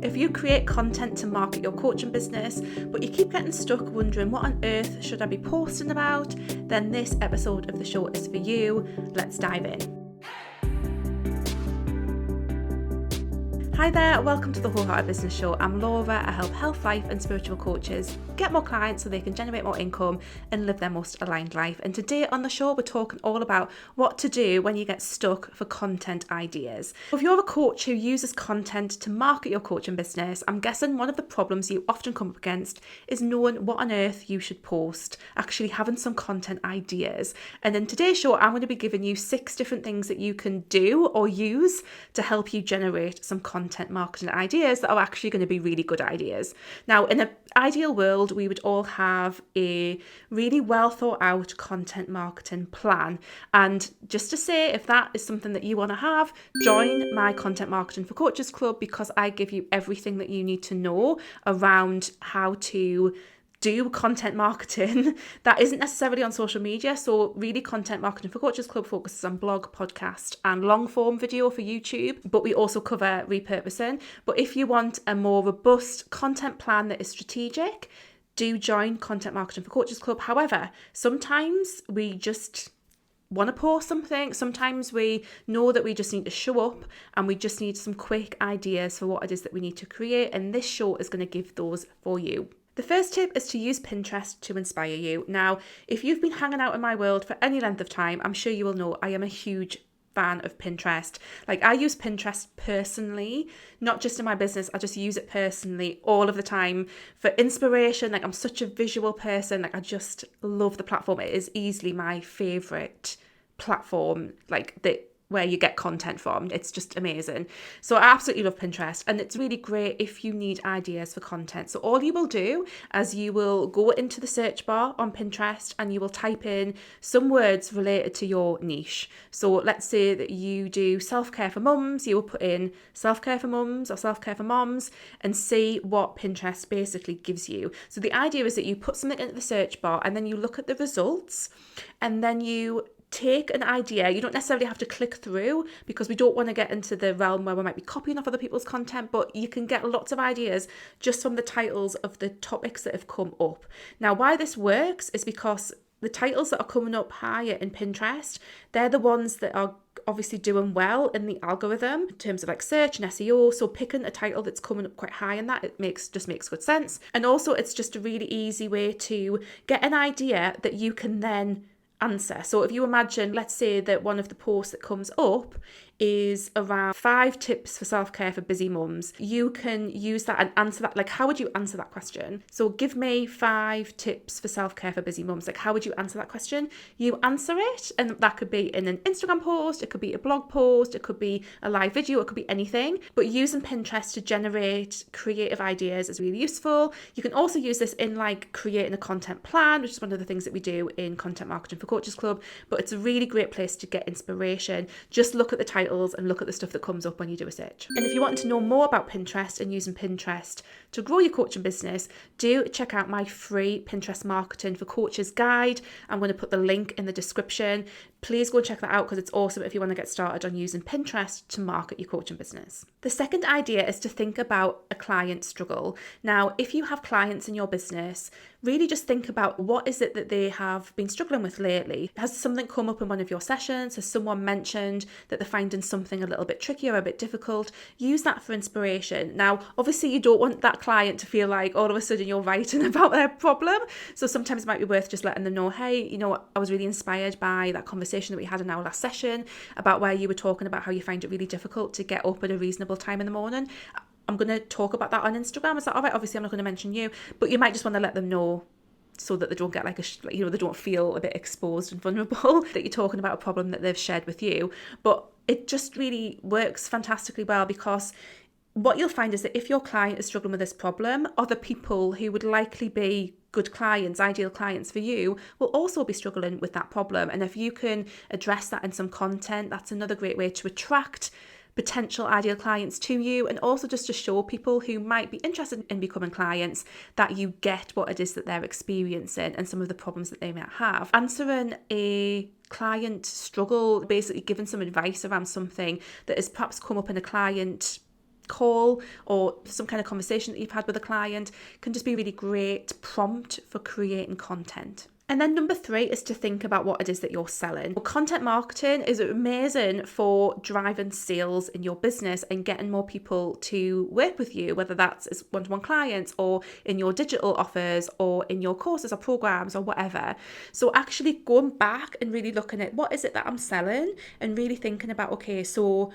If you create content to market your coaching business, but you keep getting stuck wondering what on earth should I be posting about, then this episode of the show is for you. Let's dive in. Hi there, welcome to the Wholehearted Business Show. I'm Laura. I help health, life and spiritual coaches get more clients so they can generate more income and live their most aligned life. And today on the show, we're talking all about what to do when you get stuck for content ideas. If you're a coach who uses content to market your coaching business, I'm guessing one of the problems you often come up against is knowing what on earth you should post, actually having some content ideas. And in today's show, I'm going to be giving you 6 different things that you can do or use to help you generate some content marketing ideas that are actually going to be really good ideas. Now, in an ideal world, we would all have a really well thought out content marketing plan. And just to say, if that is something that you want to have, join my Content Marketing for Coaches Club, because I give you everything that you need to know around how to do content marketing that isn't necessarily on social media. So really, Content Marketing for Coaches Club focuses on blog, podcast and long form video for YouTube, but we also cover repurposing. But if you want a more robust content plan that is strategic, do join Content Marketing for Coaches Club. However, sometimes we just want to post something. Sometimes we know that we just need to show up and we just need some quick ideas for what it is that we need to create. And this show is going to give those for you. The first tip is to use Pinterest to inspire you. Now, if you've been hanging out in my world for any length of time, I'm sure you will know I am a huge fan of Pinterest. Like, I use Pinterest personally, not just in my business. I just use it personally all of the time for inspiration. Like, I'm such a visual person. Like, I just love the platform. It is easily my favorite platform, where you get content from. It's just amazing. So I absolutely love Pinterest, and it's really great if you need ideas for content. So all you will do is you will go into the search bar on Pinterest and you will type in some words related to your niche. So let's say that you do self-care for mums, you will put in self-care for mums or self-care for moms and see what Pinterest basically gives you. So the idea is that you put something into the search bar and then you look at the results, and then you take an idea. You don't necessarily have to click through, because we don't want to get into the realm where we might be copying off other people's content, but you can get lots of ideas just from the titles of the topics that have come up. Now, why this works is because the titles that are coming up higher in Pinterest, they're the ones that are obviously doing well in the algorithm in terms of like search and SEO. So picking a title that's coming up quite high in that, it makes good sense. And also, it's just a really easy way to get an idea that you can then answer. So if you imagine, let's say that one of the posts that comes up is around 5 tips for self-care for busy mums, you can use that and answer that. Like, how would you answer that question? So give me 5 tips for self-care for busy mums. Like, how would you answer that question? You answer it, and that could be in an Instagram post, it could be a blog post, it could be a live video, it could be anything. But using Pinterest to generate creative ideas is really useful. You can also use this in like creating a content plan, which is one of the things that we do in Content Marketing for Coaches Club. But it's a really great place to get inspiration. Just look at the titles and look at the stuff that comes up when you do a search. And if you want to know more about Pinterest and using Pinterest to grow your coaching business, do check out my free Pinterest Marketing for Coaches guide. I'm going to put the link in the description. Please go and check that out, because it's awesome if you want to get started on using Pinterest to market your coaching business. The second idea is to think about a client struggle. Now, if you have clients in your business, really just think about what is it that they have been struggling with lately. Has something come up in one of your sessions? Has someone mentioned that they're finding something a little bit tricky or a bit difficult? Use that for inspiration. Now, obviously, you don't want that client to feel like all of a sudden you're writing about their problem. So sometimes it might be worth just letting them know, hey, you know, I was really inspired by that conversation that we had in our last session about where you were talking about how you find it really difficult to get up at a reasonable time in the morning. I'm going to talk about that on Instagram. Is that all right? Obviously, I'm not going to mention you, but you might just want to let them know so that they don't get they don't feel a bit exposed and vulnerable that you're talking about a problem that they've shared with you. But it just really works fantastically well, because what you'll find is that if your client is struggling with this problem, other people who would likely be good clients, ideal clients for you, will also be struggling with that problem. And if you can address that in some content, that's another great way to attract potential ideal clients to you, and also just to show people who might be interested in becoming clients that you get what it is that they're experiencing and some of the problems that they might have. Answering a client struggle, basically giving some advice around something that has perhaps come up in a client call or some kind of conversation that you've had with a client can just be a really great prompt for creating content. And then number 3 is to think about what it is that you're selling. Content marketing is amazing for driving sales in your business and getting more people to work with you, whether that's as one-to-one clients or in your digital offers or in your courses or programs or whatever. So actually going back and really looking at what is it that I'm selling and really thinking about, okay, so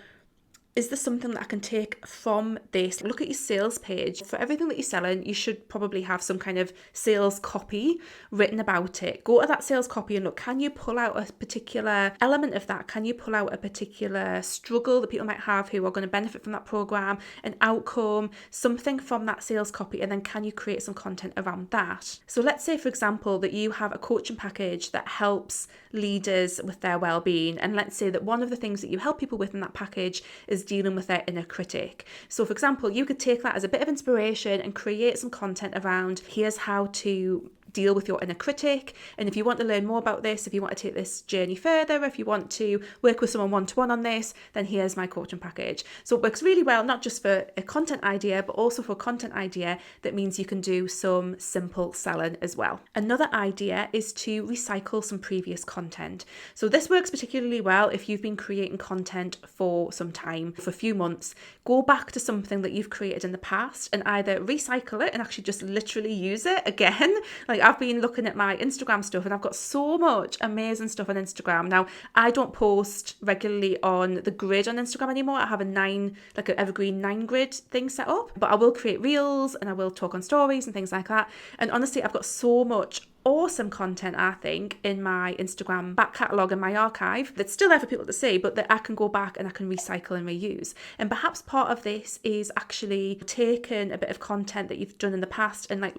is there something that I can take from this? Look at your sales page. For everything that you're selling, you should probably have some kind of sales copy written about it. Go to that sales copy and look, can you pull out a particular element of that? Can you pull out a particular struggle that people might have who are going to benefit from that program, an outcome, something from that sales copy, and then can you create some content around that? So let's say, for example, that you have a coaching package that helps leaders with their well-being, and let's say that one of the things that you help people with in that package is dealing with their inner critic. So for example, you could take that as a bit of inspiration and create some content around here's how to deal with your inner critic. And if you want to learn more about this, if you want to take this journey further, if you want to work with someone one-to-one on this, then here's my coaching package. So it works really well, not just for a content idea, but also for a content idea that means you can do some simple selling as well. Another idea is to recycle some previous content. So this works particularly well if you've been creating content for some time, for a few months. Go back to something that you've created in the past and either recycle it and actually just literally use it again. Like I've been looking at my Instagram stuff and I've got so much amazing stuff on Instagram. Now, I don't post regularly on the grid on Instagram anymore. I have an evergreen 9 grid thing set up, but I will create reels and I will talk on stories and things like that. And honestly, I've got so much awesome content, I think, in my Instagram back catalogue and my archive that's still there for people to see, but that I can go back and I can recycle and reuse. And perhaps part of this is actually taking a bit of content that you've done in the past and like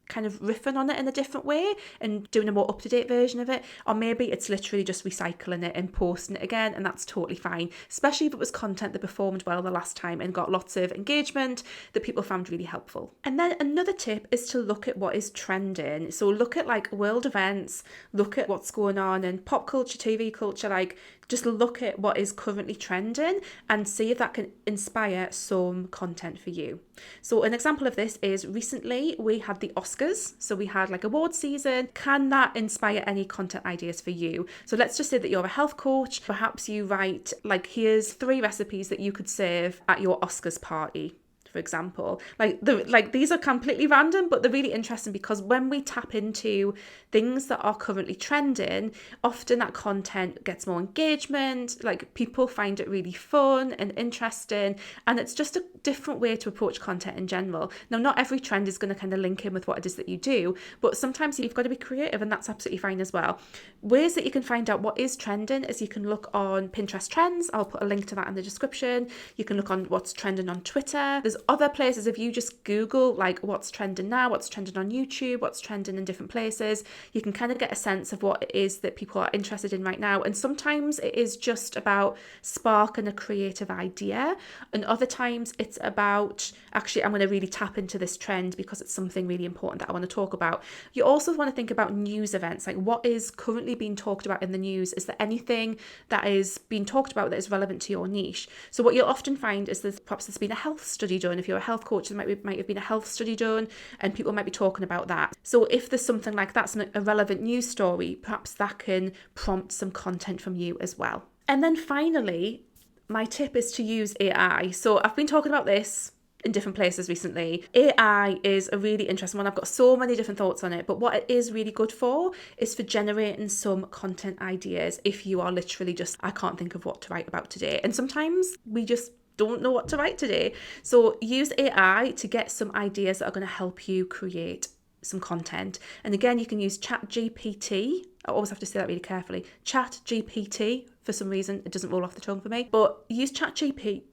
kind of riffing on it in a different way and doing a more up-to-date version of it, or maybe it's literally just recycling it and posting it again, and that's totally fine, especially if it was content that performed well the last time and got lots of engagement that people found really helpful. And then another tip is to look at what is trending. So look at like world events, look at what's going on in pop culture, TV culture, like just look at what is currently trending and see if that can inspire some content for you. So an example of this is recently we had the Oscars. So we had like award season. Can that inspire any content ideas for you? So let's just say that you're a health coach. Perhaps you write like, here's 3 recipes that you could serve at your Oscars party, for example. These are completely random, but they're really interesting because when we tap into things that are currently trending, often that content gets more engagement, like people find it really fun and interesting, and it's just a different way to approach content in general. Now, not every trend is going to kind of link in with what it is that you do, but sometimes you've got to be creative, and that's absolutely fine as well. Ways that you can find out what is trending is you can look on Pinterest trends. I'll put a link to that in the description. You can look on what's trending on Twitter. There's other places. If you just Google like what's trending now, what's trending on YouTube, what's trending in different places, you can kind of get a sense of what it is that people are interested in right now. And sometimes it is just about sparking a creative idea, and other times it's about actually, I'm going to really tap into this trend because it's something really important that I want to talk about. You also want to think about news events, like what is currently being talked about in the news. Is there anything that is being talked about that is relevant to your niche? So what you'll often find is perhaps there's been a health study done. If you're a health coach, there might have been a health study done and people might be talking about that. So if there's something like that's a relevant news story, perhaps that can prompt some content from you as well. And then finally, my tip is to use AI. So I've been talking about this in different places recently. AI is a really interesting one. I've got so many different thoughts on it, but what it is really good for is for generating some content ideas if you are literally just, I can't think of what to write about today. And sometimes we just don't know what to write today. So use AI to get some ideas that are going to help you create some content. And again, you can use ChatGPT. I always have to say that really carefully. ChatGPT, for some reason, it doesn't roll off the tongue for me. But use ChatGPT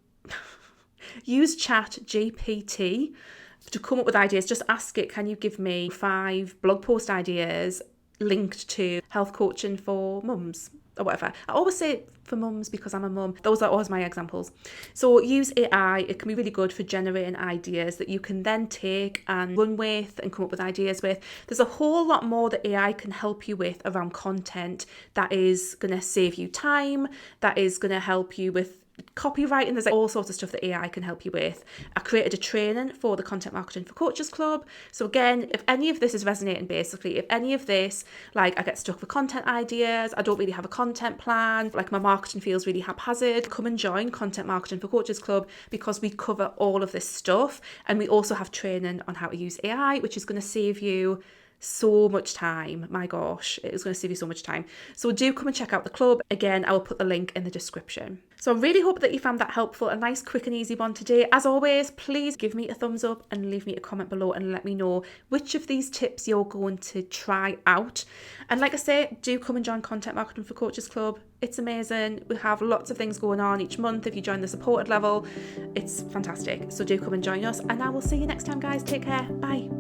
to come up with ideas. Just ask it, can you give me 5 blog post ideas linked to health coaching for mums? Or whatever. I always say for mums because I'm a mum. Those are always my examples. So use AI. It can be really good for generating ideas that you can then take and run with and come up with ideas with. There's a whole lot more that AI can help you with around content that is going to save you time, that is going to help you with copywriting. There's like all sorts of stuff that AI can help you with. I created a training for the Content Marketing for Coaches Club. So again, if any of this is resonating, basically, if any of this, like I get stuck with content ideas, I don't really have a content plan, like my marketing feels really haphazard, come and join Content Marketing for Coaches Club, because we cover all of this stuff. And we also have training on how to use AI, which is going to save you so much time. My gosh, it is going to save you so much time. So do come and check out the club. Again, I will put the link in the description. So I really hope that you found that helpful, a nice, quick and easy one today. As always, please give me a thumbs up and leave me a comment below and let me know which of these tips you're going to try out. And like I say, do come and join Content Marketing for Coaches Club. It's amazing. We have lots of things going on each month. If you join the supported level, it's fantastic. So do come and join us, and I will see you next time, guys. Take care. Bye.